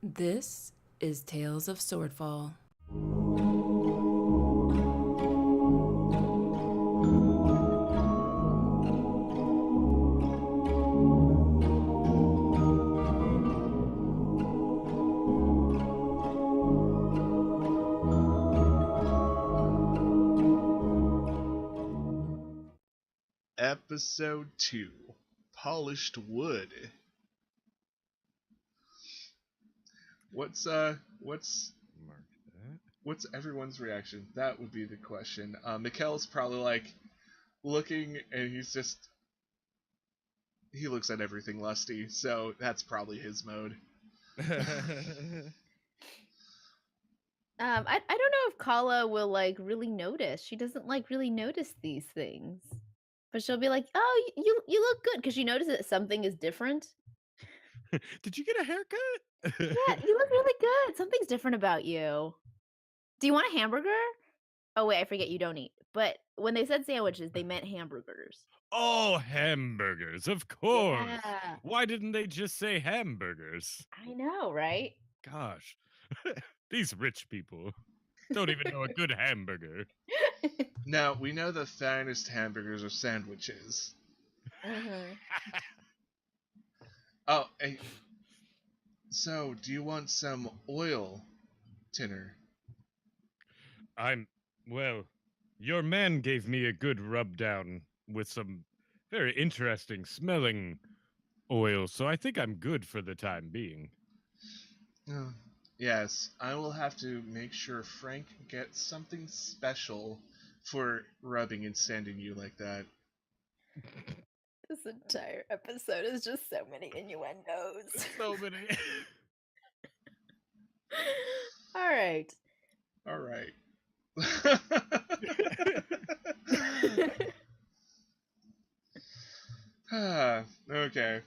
This is Tales of Swordfall. Episode 2, Polished Wood. What's Mark that. what's everyone's reaction? That would be the question. Mikkel's probably like looking, and he looks at everything lusty, so that's probably his mode. I don't know if Kala will really notice. She doesn't really notice these things, but she'll be like, "Oh, you look good," because she notices that something is different. Did you get a haircut? Yeah, you look really good. Something's different about you. Do you want a hamburger? Oh wait, I forget you don't eat. But when they said sandwiches, they meant hamburgers. Oh, hamburgers, of course. Yeah, Why didn't they just say hamburgers? I know, right? Gosh, these rich people don't even know a good hamburger. Now we know the finest hamburgers are sandwiches. Oh, hey, so do you want some oil, Tinner? Well, your man gave me a good rub down with some very interesting smelling oil, so I think I'm good for the time being. Oh, yes, I will have to make sure Frank gets something special for rubbing and sanding you like that. This entire episode is just so many innuendos. So many. All right. All right. Okay.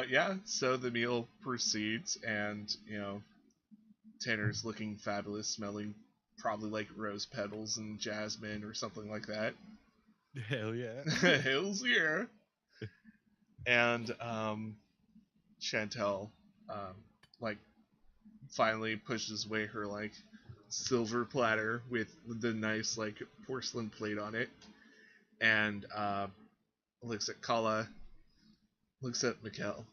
Yeah, so the meal proceeds, and, Tanner's looking fabulous, smelling probably like rose petals and jasmine or something like that. Hell yeah. Hell's yeah. And, Chantel, like, finally pushes away her, like, silver platter with the nice, like, porcelain plate on it, and, looks at Kala, looks at Mikkel.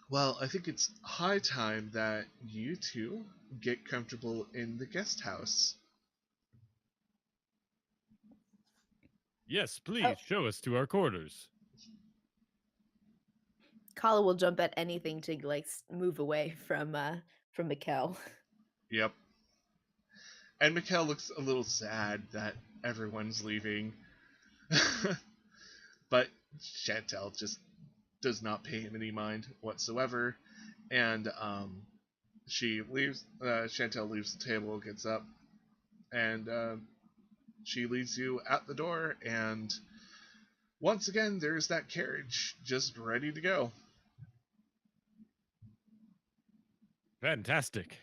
Well, I think it's high time that you two get comfortable in the guest house. Yes, please show us to our quarters. Kala will jump at anything to move away from Mikkel. Yep. And Mikkel looks a little sad that everyone's leaving. But Chantel just does not pay him any mind whatsoever. And she leaves. Chantel leaves the table, gets up, and she leads you out the door. And once again, there's that carriage just ready to go. Fantastic.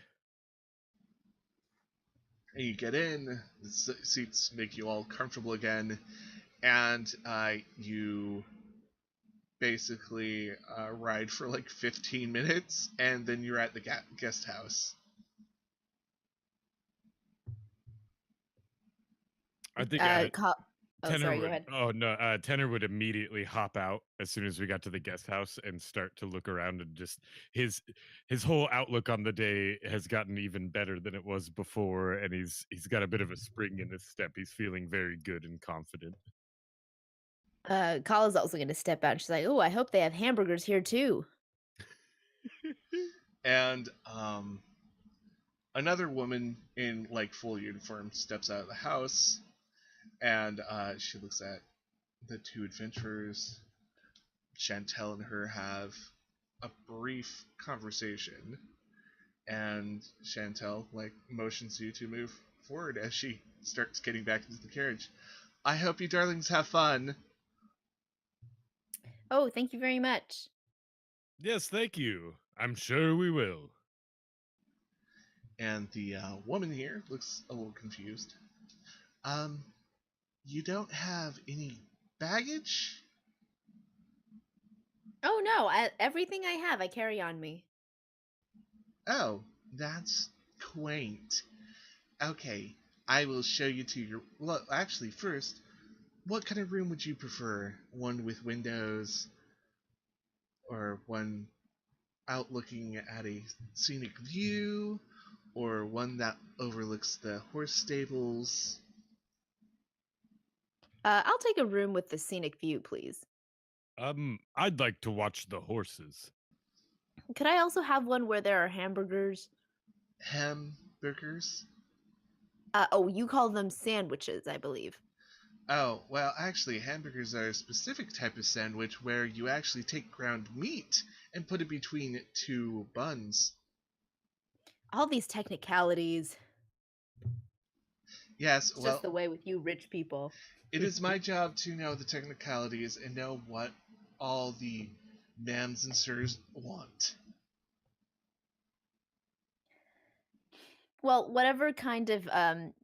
And you get in, the seats make you all comfortable again, and you basically ride for like 15 minutes, and then you're at the guest house. I think Oh, Tenor sorry, would. go ahead. Oh no, Tenor would immediately hop out as soon as we got to the guest house and start to look around, and just his whole outlook on the day has gotten even better than it was before, and he's got a bit of a spring in his step. He's feeling very good and confident. Kala's also going to step out. And she's like, "Oh, I hope they have hamburgers here too." And another woman in like full uniform steps out of the house, and she looks at the two adventurers. Chantel and her have a brief conversation, and Chantel like motions you to move forward as she starts getting back into the carriage. I hope you darlings have fun. Oh, thank you very much. Yes, thank you. I'm sure we will. And the woman here looks a little confused. Um, you don't have any baggage? Oh no, everything I have I carry on me. Oh, that's quaint. Okay, I will show you to your. Well, actually, first, what kind of room would you prefer? One with windows, or one out looking at a scenic view, or one that overlooks the horse stables? I'll take a room with the scenic view, please. I'd like to watch the horses. Could I also have one where there are hamburgers? Hamburgers? Oh, you call them sandwiches, I believe. Oh, well, actually, hamburgers are a specific type of sandwich where you actually take ground meat and put it between two buns. All these technicalities. Yes, It's well, just the way with you rich people. it is my job to know the technicalities and know what all the ma'ams and sirs want. Well, whatever kind of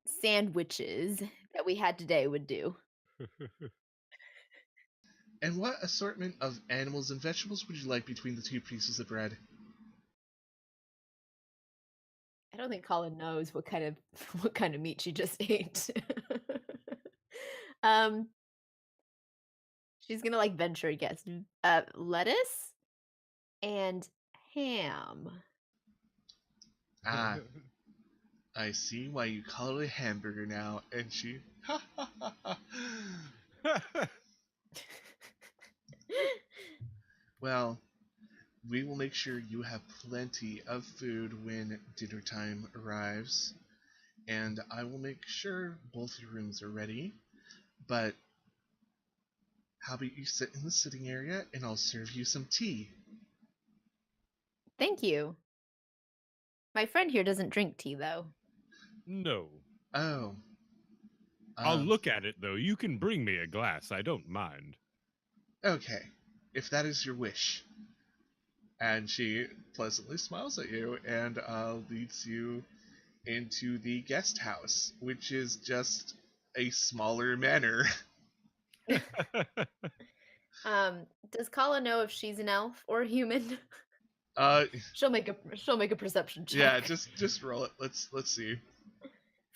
sandwiches that we had today would do. And what assortment of animals and vegetables would you like between the two pieces of bread? I don't think Colin knows what kind of what kind of meat she just ate. um, she's gonna like venture a guess. Lettuce and ham. Ah, I see why you call it a hamburger now. And she, ha ha ha ha. Well, we will make sure you have plenty of food when dinner time arrives, and I will make sure both your rooms are ready. But how about you sit in the sitting area and I'll serve you some tea? Thank you. My friend here doesn't drink tea though. No. Oh, I'll um, look at it, though. You can bring me a glass. I don't mind. okay, if that is your wish. And she pleasantly smiles at you and leads you into the guest house, which is just a smaller manor. Does Colin know if she's an elf or a human? uh, she'll make a perception check. yeah, just roll it. Let's see.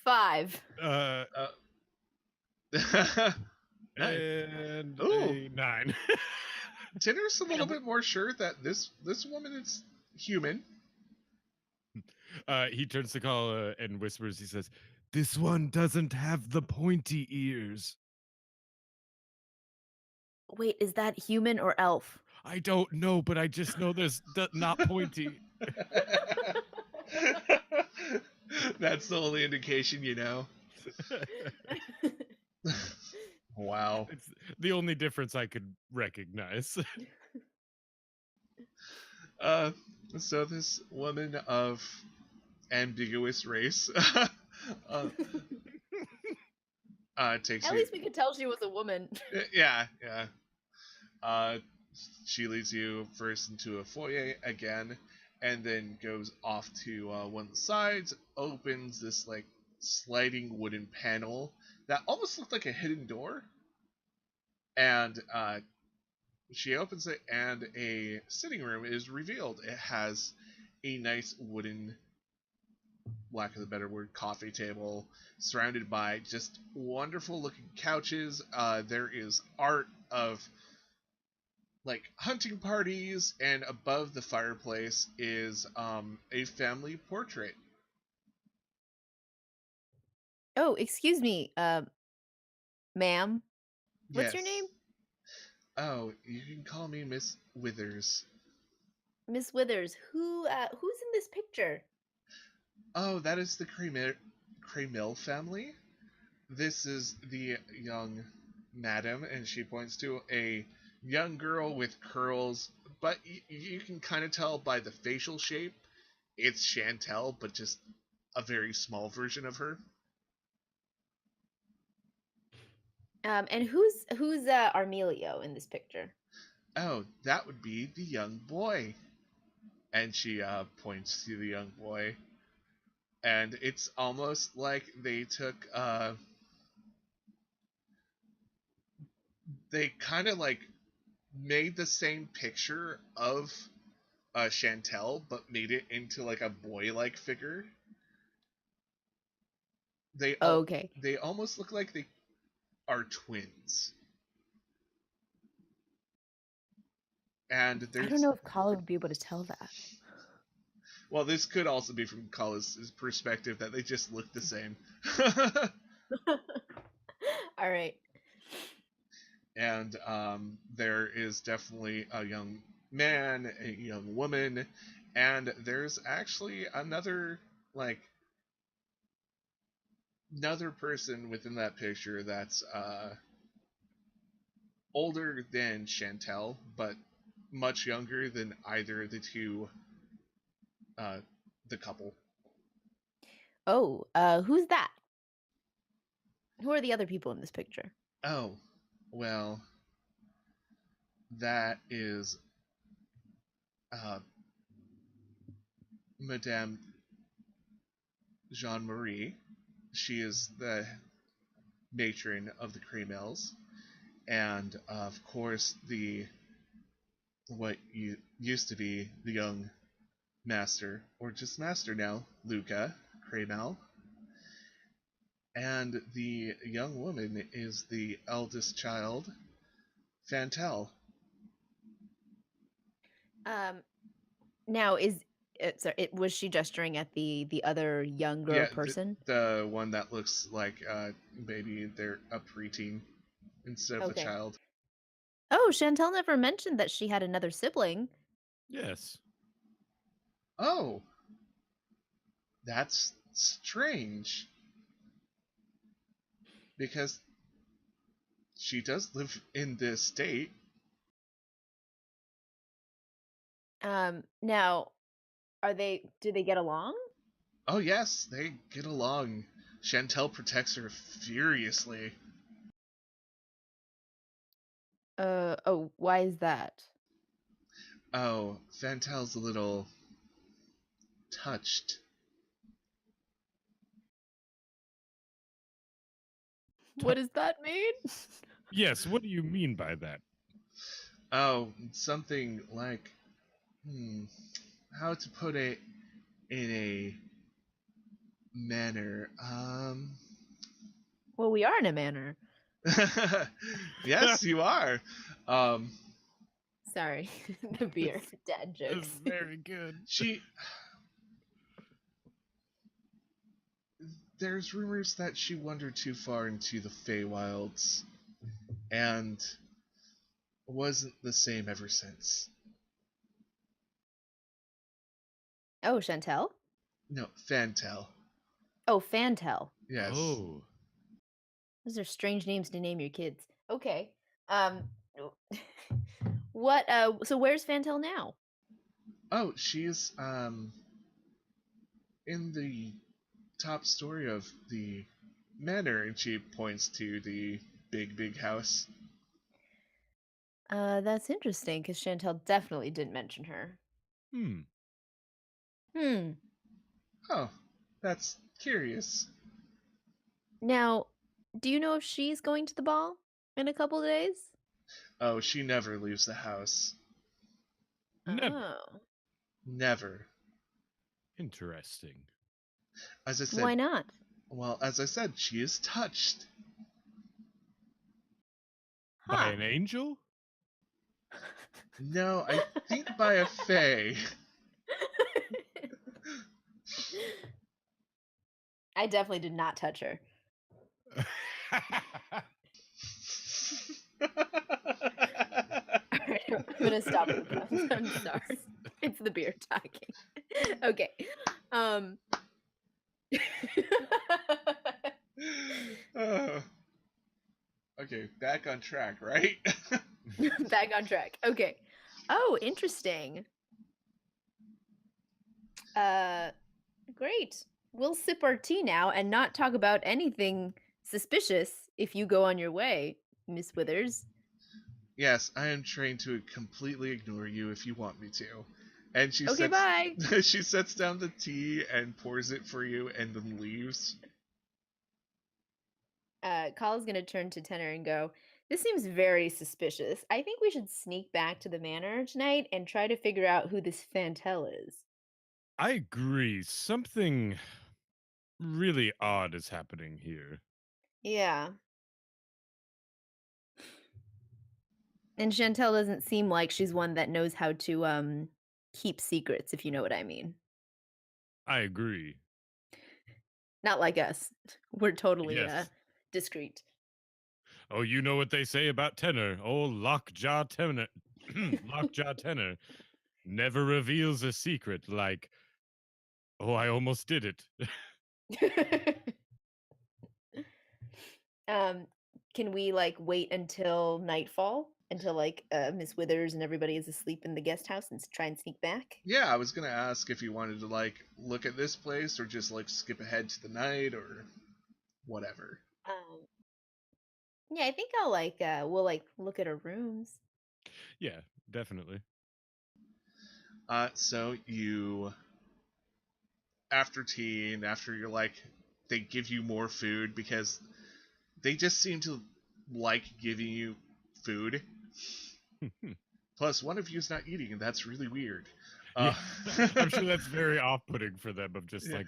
5. uh, Nice. and Ooh. a 9. Tinner's a little bit more sure that this woman is human. He turns to Kala and whispers, he says, "This one doesn't have the pointy ears." Wait, is that human or elf? I don't know, but I just know there's not pointy. That's the only indication you know. Wow. It's the only difference I could recognize. Uh, so this woman of ambiguous race takes At you. least we could tell she was a woman. Yeah. She leads you first into a foyer again, and then goes off to one of the sides, opens this like sliding wooden panel that almost looked like a hidden door, and she opens it, and a sitting room is revealed. It has a nice wooden, lack of a better word, coffee table surrounded by just wonderful looking couches. There is art of like hunting parties, and above the fireplace is a family portrait. Oh, excuse me, ma'am. What's your Yes. name? Oh, you can call me Miss Withers. Miss Withers. Who's in this picture? Oh, that is the Cremill family. This is the young madam, and she points to a young girl with curls, but you can kind of tell by the facial shape it's Chantel, but just a very small version of her. And who's Armelio in this picture? Oh, that would be the young boy. And she points to the young boy. And it's almost like they took they kind of like made the same picture of Chantel, but made it into like a boy-like figure. Okay. They almost look like they are twins. And I there's don't know if Kala would be able to tell that. well, this could also be from Kala's perspective that they just look the same. All right. And there is definitely a young man, a young woman, and there's actually another person within that picture that's older than Chantel, but much younger than either of the two, the couple. Oh, who's that? Who are the other people in this picture? Oh, well, that is Madame Jean Marie. She is the matron of the Cremels, and of course what used to be the young master, or just master now, Luca Cremel. And the young woman is the eldest child, Fantel. Now was she gesturing at the other younger Yeah, person? the one that looks like maybe they're a preteen instead of a Okay. child. Oh, Chantel never mentioned that she had another sibling. Yes. Oh, that's strange. Because she does live in this state. Now, do they get along? Oh yes, they get along. Chantel protects her furiously. Oh, why is that? Oh, Fantel's a little touched. What does that mean? Yes, what do you mean by that? Oh, something like, how to put it in a manner. Well, we are in a manor. Yes, you are. Sorry, the beer. Dad That's jokes. very good. There's rumors that she wandered too far into the Feywilds and wasn't the same ever since. Oh, Chantel? No, Fantel. Oh, Fantel. Yes. Oh. Those are strange names to name your kids. Okay. What so where's Fantel now? Oh, she's in the top story of the manor, and she points to the big house. That's interesting because Chantel definitely didn't mention her. Oh, that's curious. Now, do you know if she's going to the ball in a couple of days? Oh, she never leaves the house. Never. Oh. Never. Interesting. As I said, Why not? well, as I said, she is touched. By Huh. an angel? No, I think by a fae. I definitely did not touch her. Alright, I'm gonna stop the puns. I'm sorry. It's the beer talking. Okay. Okay, back on track, right? Back on track. Okay. Oh, interesting. Great. We'll sip our tea now and not talk about anything suspicious if you go on your way, Miss Withers. Yes, I am trained to completely ignore you if you want me to. And she Okay, bye. she sets down the tea and pours it for you and then leaves. Kala's gonna turn to Tenor and go, This seems very suspicious. I think we should sneak back to the manor tonight and try to figure out who this Fantel is. I agree. Something really odd is happening here. Yeah. And Chantel doesn't seem like she's one that knows how to keep secrets, if you know what I mean. I agree. Not like us. We're totally Yes. discreet. Oh, you know what they say about tenor. Oh, lockjaw tenor. Lockjaw tenor never reveals a secret like, oh, I almost did it. um, can we like wait until nightfall? Until like Miss Withers and everybody is asleep in the guest house and try and sneak back? Yeah, I was gonna ask if you wanted to like look at this place or just like skip ahead to the night or whatever. Um, yeah, I think I'll like we'll like look at our rooms. Yeah, definitely. So you after tea and after you're like they give you more food because they just seem to like giving you food. Plus, one of you's not eating, and that's really weird. Yeah, I'm sure that's very off-putting for them. Of just Yeah. like,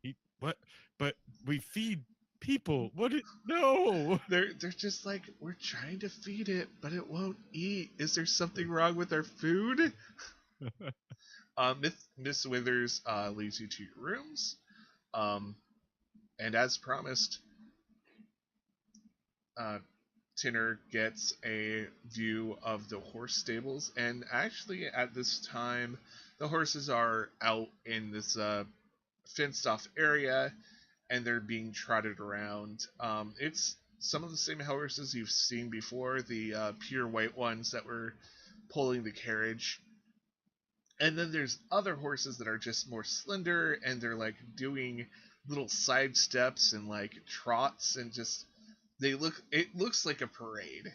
eat what? But we feed people. What? No. They're just like, we're trying to feed it, but it won't eat. Is there something wrong with our food? Miss Withers leads you to your rooms, and as promised, Tinner gets a view of the horse stables. And actually, at this time, the horses are out in this fenced-off area, and they're being trotted around. It's some of the same horses you've seen before, the pure white ones that were pulling the carriage. And then there's other horses that are just more slender, and they're like doing little side steps and like trots, and just it looks like a parade.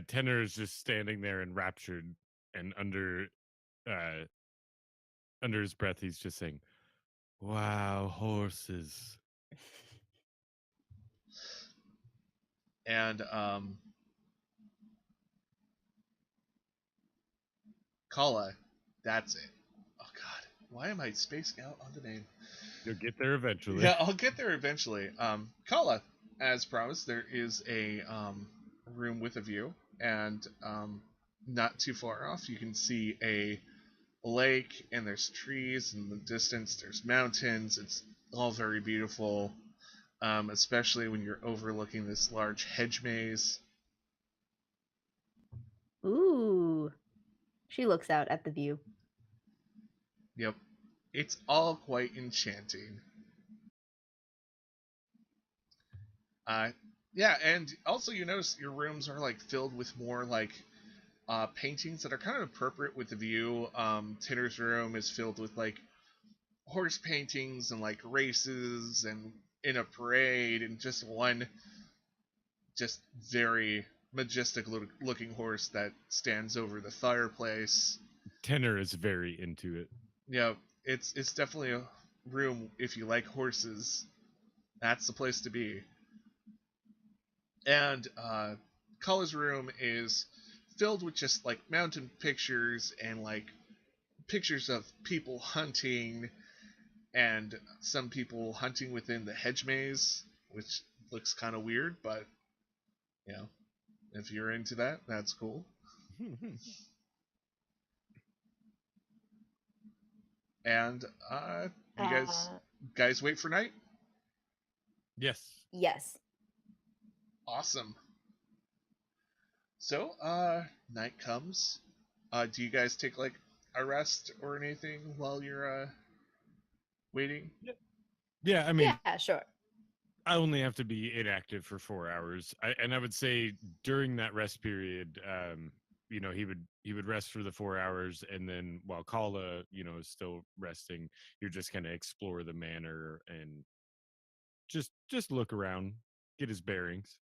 Tenor is just standing there enraptured, and uh, under his breath, he's just saying, "Wow, horses." And Kala, that's it. Oh god, why am I spacing out on the name? You'll get there eventually. Yeah, I'll get there eventually. Kala, as promised, there is a room with a view, and not too far off, you can see a lake, and there's trees in the distance. There's mountains. It's all very beautiful, especially when you're overlooking this large hedge maze. Ooh. She looks out at the view. Yep, it's all quite enchanting. Uh, yeah, and also you notice your rooms are like filled with more like paintings that are kind of appropriate with the view. Tinner's room is filled with like horse paintings and like races and in a parade and just one just very majestic looking horse that stands over the fireplace. Tenor is very into it. Yeah, it's definitely a room if you like horses. That's the place to be. And Kala's room is filled with just like mountain pictures and like pictures of people hunting and some people hunting within the hedge maze, which looks kind of weird, but you know, if you're into that, that's cool. And you guys wait for night? Yes. Yes. Awesome. So, night comes. Do you guys take like a rest or anything while you're waiting? Yeah, I mean, Yeah, sure. I only have to be inactive for 4 hours, and I would say during that rest period, he would rest for the 4 hours, and then while Kala, is still resting, you just kind of explore the manor and just look around, get his bearings.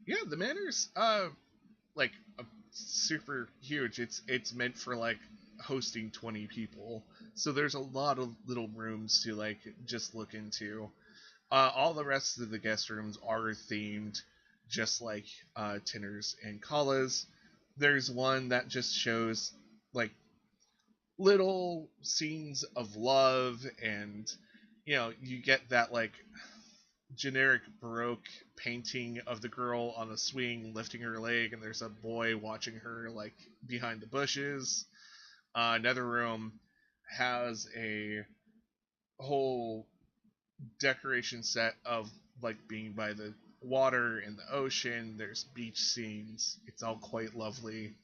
Yeah, the manor's like super huge. It's meant for like hosting 20 people, so there's a lot of little rooms to like just look into. All the rest of the guest rooms are themed, just like Tinner's and Kala's. There's one that just shows like little scenes of love, and you get that like generic Baroque painting of the girl on a swing lifting her leg, and there's a boy watching her like behind the bushes. Another room has a whole decoration set of like being by the water and the ocean. There's beach scenes. It's all quite lovely.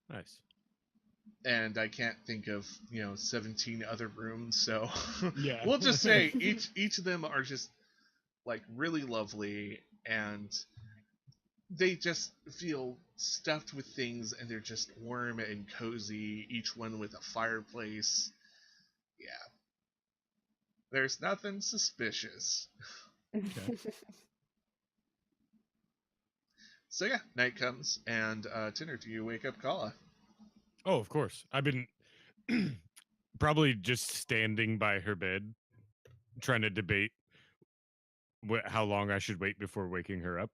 Nice. And I can't think of 17 other rooms, so Yeah. we'll just say each of them are just like really lovely, and they just feel stuffed with things, and they're just warm and cozy, each one with a fireplace. Yeah, there's nothing suspicious. So yeah, night comes, and Tinner, do you wake up Kala? Oh, of course. I've been probably just standing by her bed, trying to debate how long I should wait before waking her up.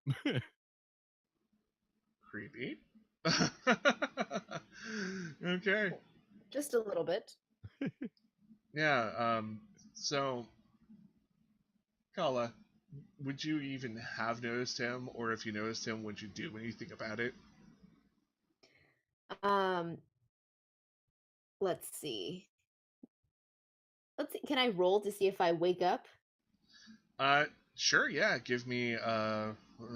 Creepy. Okay. Just a little bit. Yeah, so Kala, would you even have noticed him, or if you noticed him, would you do anything about it? Let's see. Can I roll to see if I wake up? Sure, yeah. Give me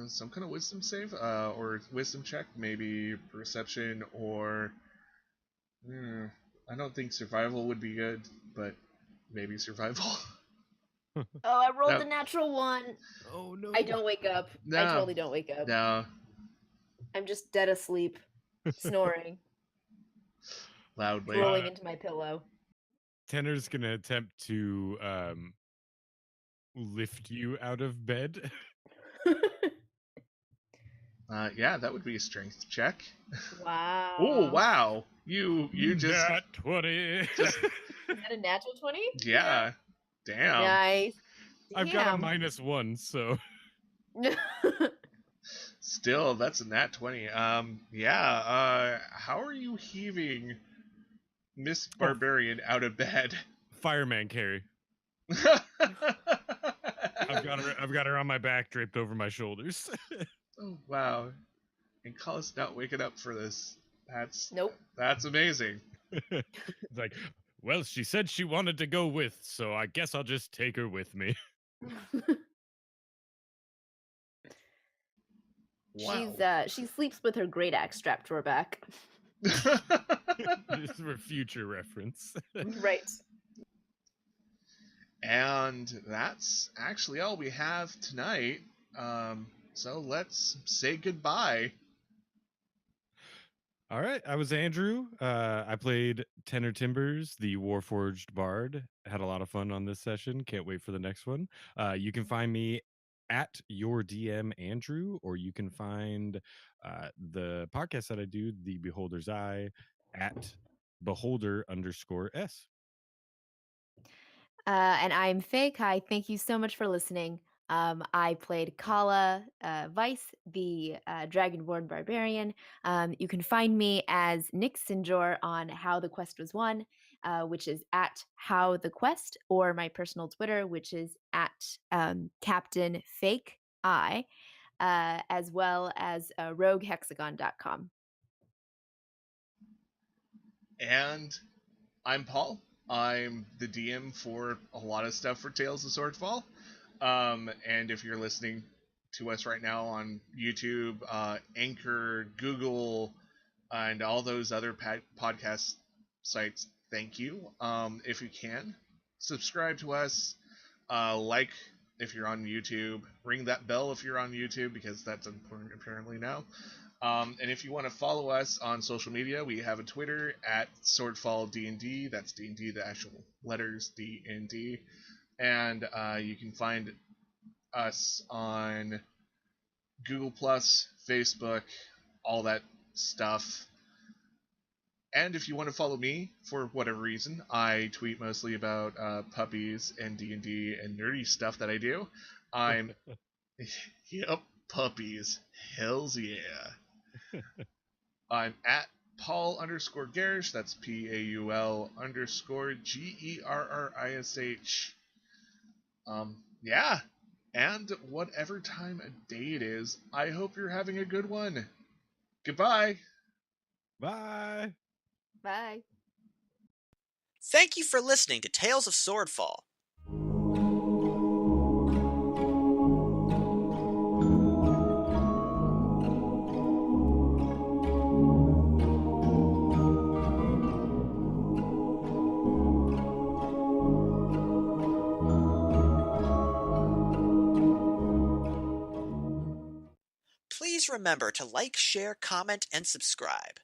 some kind of wisdom save, or wisdom check, maybe perception, or I don't think survival would be good, but maybe survival. Oh, I rolled No. a natural 1. Oh no. I don't wake up. I No. totally don't wake up. No, I'm just dead asleep, snoring, loudly. rolling into my pillow. Tenner's gonna attempt to lift you out of bed. Yeah, that would be a strength check. Wow. Oh wow, you just Nat 20. just Is that a natural 20? yeah, damn. Nice. I've got a Damn. -1, so Still, that's a nat 20. How are you heaving Miss Barbarian out of bed? fireman carry. I've got her on my back, draped over my shoulders. Oh wow, and Kala's not waking up for this. Nope. That's amazing. It's like, well, she said she wanted to go with, so I guess I'll just take her with me. Wow. She sleeps with her great axe strapped to her back. This is for future reference. Right. And that's actually all we have tonight. So let's say goodbye. All right, I was Andrew. I played Tenor Timbers, the Warforged Bard. Had a lot of fun on this session. Can't wait for the next one. You can find me at your DM Andrew, or you can find the podcast that I do, The Beholder's Eye, at beholder_s. And I'm Faye Kai. Thank you so much for listening. I played Kala Vice, the Dragonborn Barbarian. You can find me as Nick Sinjor on How the Quest Was Won, which is at How the Quest, or my personal Twitter, which is at Captain Fake I, as well as roguehexagon.com. And I'm Paul. I'm the DM for a lot of stuff for Tales of Swordfall. And if you're listening to us right now on YouTube, Anchor, Google, and all those other podcast sites, thank you. If you can, subscribe to us. Like if you're on YouTube. Ring that bell if you're on YouTube, because that's important apparently now. And if you want to follow us on social media, we have a Twitter at SwordfallDND. That's D&D, the actual letters, D&D. And you can find us on Google+, Facebook, all that stuff. And if you want to follow me for whatever reason, I tweet mostly about puppies and D&D and nerdy stuff that I do. I'm yep, puppies. Hells yeah. I'm at Paul_Garish. That's PAUL_GERRISH. Yeah. And whatever time of day it is, I hope you're having a good one. Goodbye. Bye. Bye. Thank you for listening to Tales of Swordfall. Please remember to like, share, comment, and subscribe.